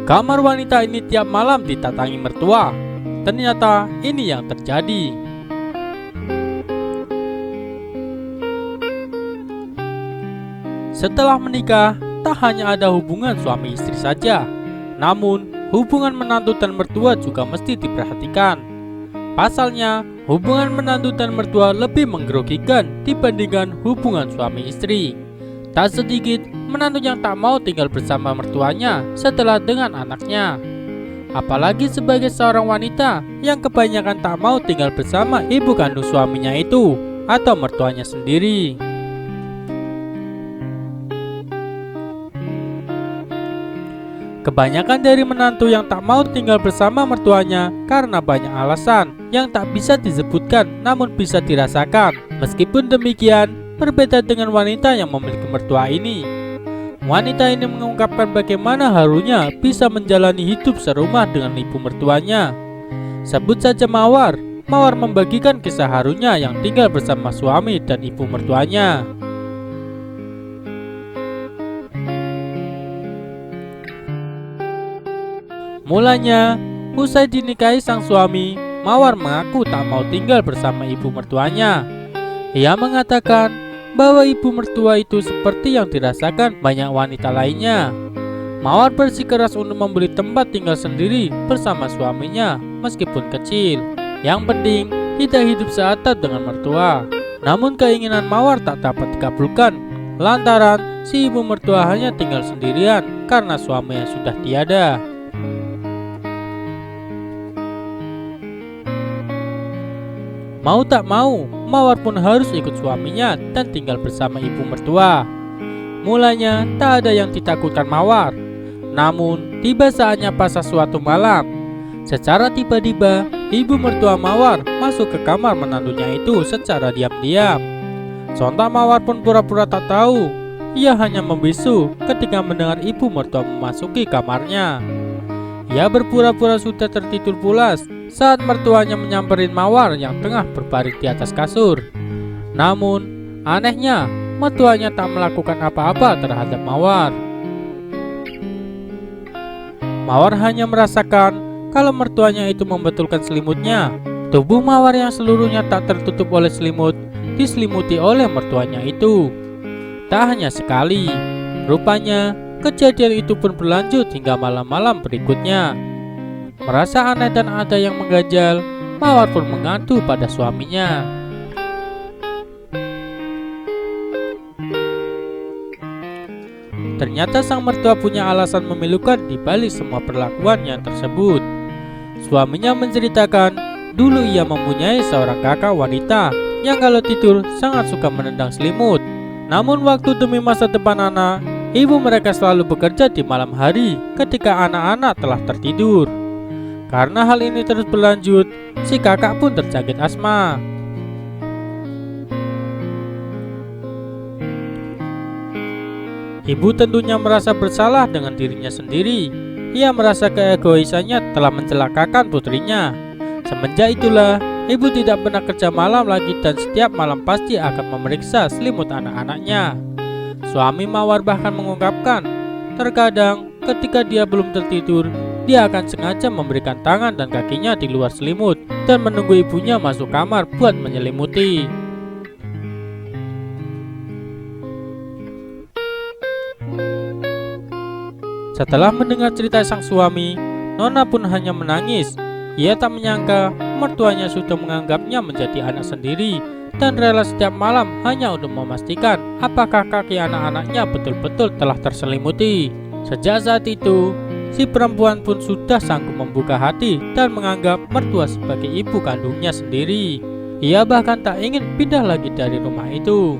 Kamar wanita ini tiap malam ditatangi mertua. Ternyata ini yang terjadi. Setelah menikah, tak hanya ada hubungan suami istri saja, namun hubungan menantu dan mertua juga mesti diperhatikan. Pasalnya, hubungan menantu dan mertua lebih menggerogikan dibandingkan hubungan suami istri. Tak sedikit menantu yang tak mau tinggal bersama mertuanya setelah dengan anaknya. Apalagi sebagai seorang wanita yang kebanyakan tak mau tinggal bersama ibu kandung suaminya itu atau mertuanya sendiri. Kebanyakan dari menantu yang tak mau tinggal bersama mertuanya karena banyak alasan yang tak bisa disebutkan namun bisa dirasakan. Meskipun demikian, berbeda dengan wanita yang memiliki mertua ini. Wanita ini mengungkapkan bagaimana harunya bisa menjalani hidup serumah dengan ibu mertuanya. Sebut saja Mawar. Mawar membagikan kisah harunya yang tinggal bersama suami dan ibu mertuanya. Mulanya, usai dinikahi sang suami, Mawar mengaku tak mau tinggal bersama ibu mertuanya. Ia mengatakan bahwa ibu mertua itu seperti yang dirasakan banyak wanita lainnya. Mawar bersikeras untuk membeli tempat tinggal sendiri bersama suaminya meskipun kecil. Yang penting tidak hidup seatap dengan mertua. Namun keinginan Mawar tak dapat dikabulkan lantaran si ibu mertua hanya tinggal sendirian karena suaminya sudah tiada. Mau tak mau, Mawar pun harus ikut suaminya dan tinggal bersama ibu mertua. Mulanya tak ada yang ditakutkan Mawar. Namun tiba saatnya pas suatu malam. Secara tiba-tiba, ibu mertua Mawar masuk ke kamar menantunya itu secara diam-diam. Sontak Mawar pun pura-pura tak tahu. Ia hanya membisu ketika mendengar ibu mertua memasuki kamarnya. Ia berpura-pura sudah tertidur pulas saat mertuanya menyamperin Mawar yang tengah berbaring di atas kasur. Namun, anehnya, mertuanya tak melakukan apa-apa terhadap Mawar. Mawar hanya merasakan kalau mertuanya itu membetulkan selimutnya. Tubuh Mawar yang seluruhnya tak tertutup oleh selimut, diselimuti oleh mertuanya itu. Tak hanya sekali, rupanya kejadian itu pun berlanjut hingga malam-malam berikutnya. Merasa aneh dan ada yang mengganjal, Mawar pun mengadu pada suaminya. Ternyata sang mertua punya alasan memilukan di balik semua perlakuannya tersebut. Suaminya menceritakan, dulu ia mempunyai seorang kakak wanita yang kalau tidur sangat suka menendang selimut. Namun waktu demi masa depan anak, ibu mereka selalu bekerja di malam hari ketika anak-anak telah tertidur. Karena hal ini terus berlanjut, si kakak pun terjangkit asma. Ibu tentunya merasa bersalah dengan dirinya sendiri. Ia merasa keegoisannya telah mencelakakan putrinya. Semenjak itulah, ibu tidak pernah kerja malam lagi dan setiap malam pasti akan memeriksa selimut anak-anaknya. Suami Mawar bahkan mengungkapkan, terkadang ketika dia belum tertidur, dia akan sengaja memberikan tangan dan kakinya di luar selimut dan menunggu ibunya masuk kamar buat menyelimuti. Setelah mendengar cerita sang suami, Nona pun hanya menangis. Ia tak menyangka mertuanya sudah menganggapnya menjadi anak sendiri dan rela setiap malam hanya untuk memastikan apakah kaki anak-anaknya betul-betul telah terselimuti. Sejak saat itu, si perempuan pun sudah sanggup membuka hati dan menganggap mertua sebagai ibu kandungnya sendiri. Ia bahkan tak ingin pindah lagi dari rumah itu.